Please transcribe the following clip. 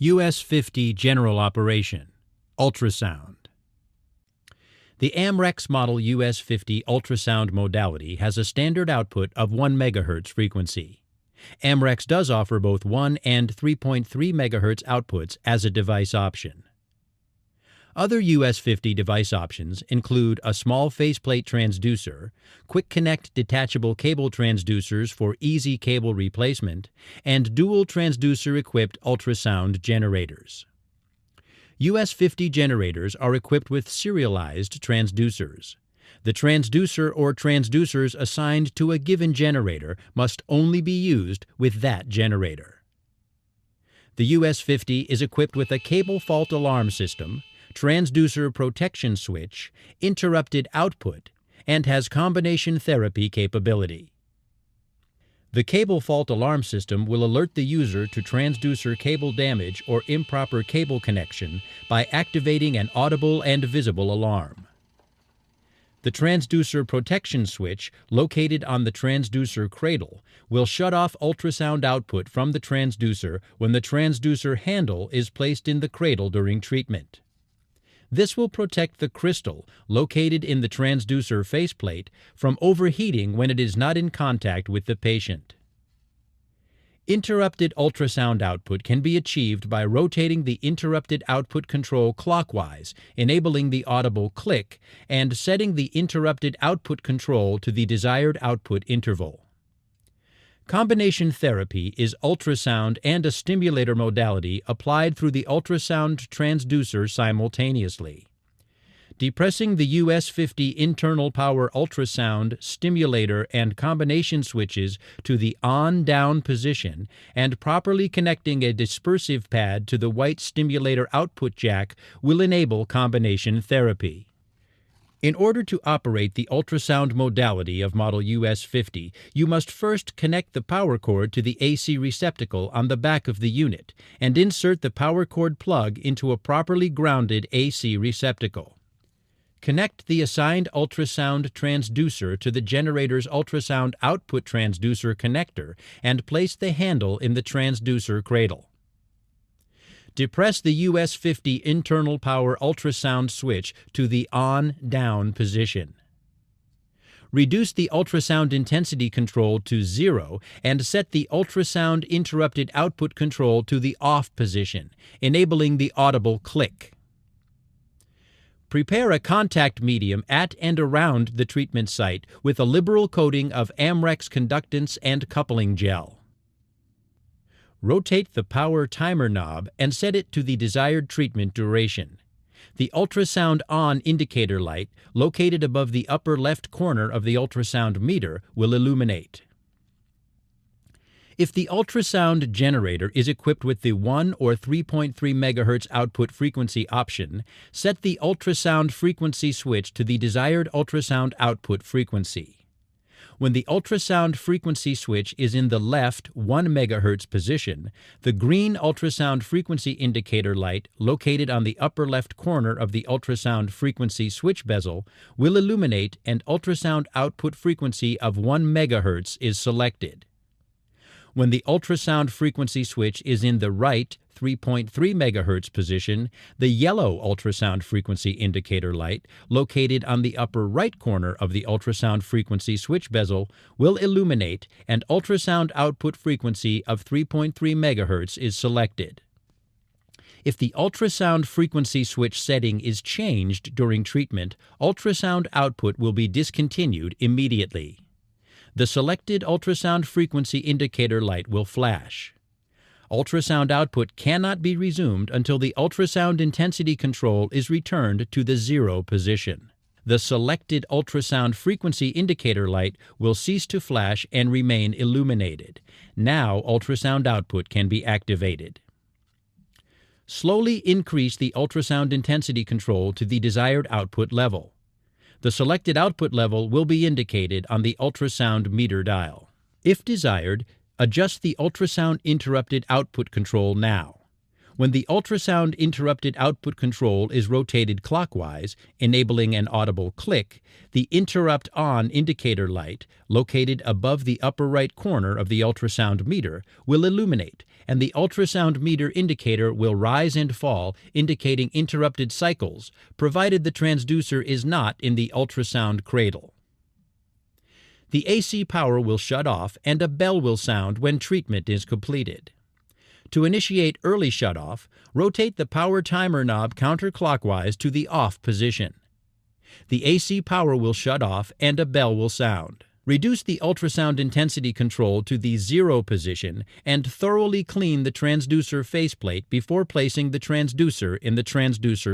US 50 General Operation Ultrasound. The Amrex model US 50 ultrasound modality has a standard output of 1 MHz frequency. Amrex does offer both 1 and 3.3 MHz outputs as a device option. Other US 50 device options include a small faceplate transducer, quick connect detachable cable transducers for easy cable replacement, and dual transducer equipped ultrasound generators. US 50 generators are equipped with serialized transducers. The transducer or transducers assigned to a given generator must only be used with that generator. The US 50 is equipped with a cable fault alarm system, transducer protection switch, interrupted output, and has combination therapy capability. The cable fault alarm system will alert the user to transducer cable damage or improper cable connection by activating an audible and visible alarm. The transducer protection switch, located on the transducer cradle, will shut off ultrasound output from the transducer when the transducer handle is placed in the cradle during treatment. This will protect the crystal, located in the transducer faceplate, from overheating when it is not in contact with the patient. Interrupted ultrasound output can be achieved by rotating the interrupted output control clockwise, enabling the audible click, and setting the interrupted output control to the desired output interval. Combination therapy is ultrasound and a stimulator modality applied through the ultrasound transducer simultaneously. Depressing the US 50 internal power ultrasound, stimulator, and combination switches to the on-down position and properly connecting a dispersive pad to the white stimulator output jack will enable combination therapy. In order to operate the ultrasound modality of model US 50, you must first connect the power cord to the AC receptacle on the back of the unit and insert the power cord plug into a properly grounded AC receptacle. Connect the assigned ultrasound transducer to the generator's ultrasound output transducer connector and place the handle in the transducer cradle. Depress the US 50 internal power ultrasound switch to the on-down position. Reduce the ultrasound intensity control to 0 and set the ultrasound interrupted output control to the off position, enabling the audible click. Prepare a contact medium at and around the treatment site with a liberal coating of Amrex conductance and coupling gel. Rotate the power timer knob and set it to the desired treatment duration. The ultrasound on indicator light, located above the upper left corner of the ultrasound meter, will illuminate. If the ultrasound generator is equipped with the 1 or 3.3 MHz output frequency option, set the ultrasound frequency switch to the desired ultrasound output frequency. When the ultrasound frequency switch is in the left 1 MHz position, the green ultrasound frequency indicator light, located on the upper left corner of the ultrasound frequency switch bezel, will illuminate and ultrasound output frequency of 1 MHz is selected. When the ultrasound frequency switch is in the right 3.3 MHz position, the yellow ultrasound frequency indicator light, located on the upper right corner of the ultrasound frequency switch bezel, will illuminate and ultrasound output frequency of 3.3 MHz is selected. If the ultrasound frequency switch setting is changed during treatment, ultrasound output will be discontinued immediately. The selected ultrasound frequency indicator light will flash. Ultrasound output cannot be resumed until the ultrasound intensity control is returned to the 0 position. The selected ultrasound frequency indicator light will cease to flash and remain illuminated. Now ultrasound output can be activated. Slowly increase the ultrasound intensity control to the desired output level. The selected output level will be indicated on the ultrasound meter dial. If desired, adjust the ultrasound interrupted output control now. When the ultrasound interrupted output control is rotated clockwise, enabling an audible click, the interrupt on indicator light, located above the upper right corner of the ultrasound meter, will illuminate, and the ultrasound meter indicator will rise and fall, indicating interrupted cycles, provided the transducer is not in the ultrasound cradle. The AC power will shut off and a bell will sound when treatment is completed. To initiate early shutoff, rotate the power timer knob counterclockwise to the off position. The AC power will shut off and a bell will sound. Reduce the ultrasound intensity control to the 0 position and thoroughly clean the transducer faceplate before placing the transducer in the transducer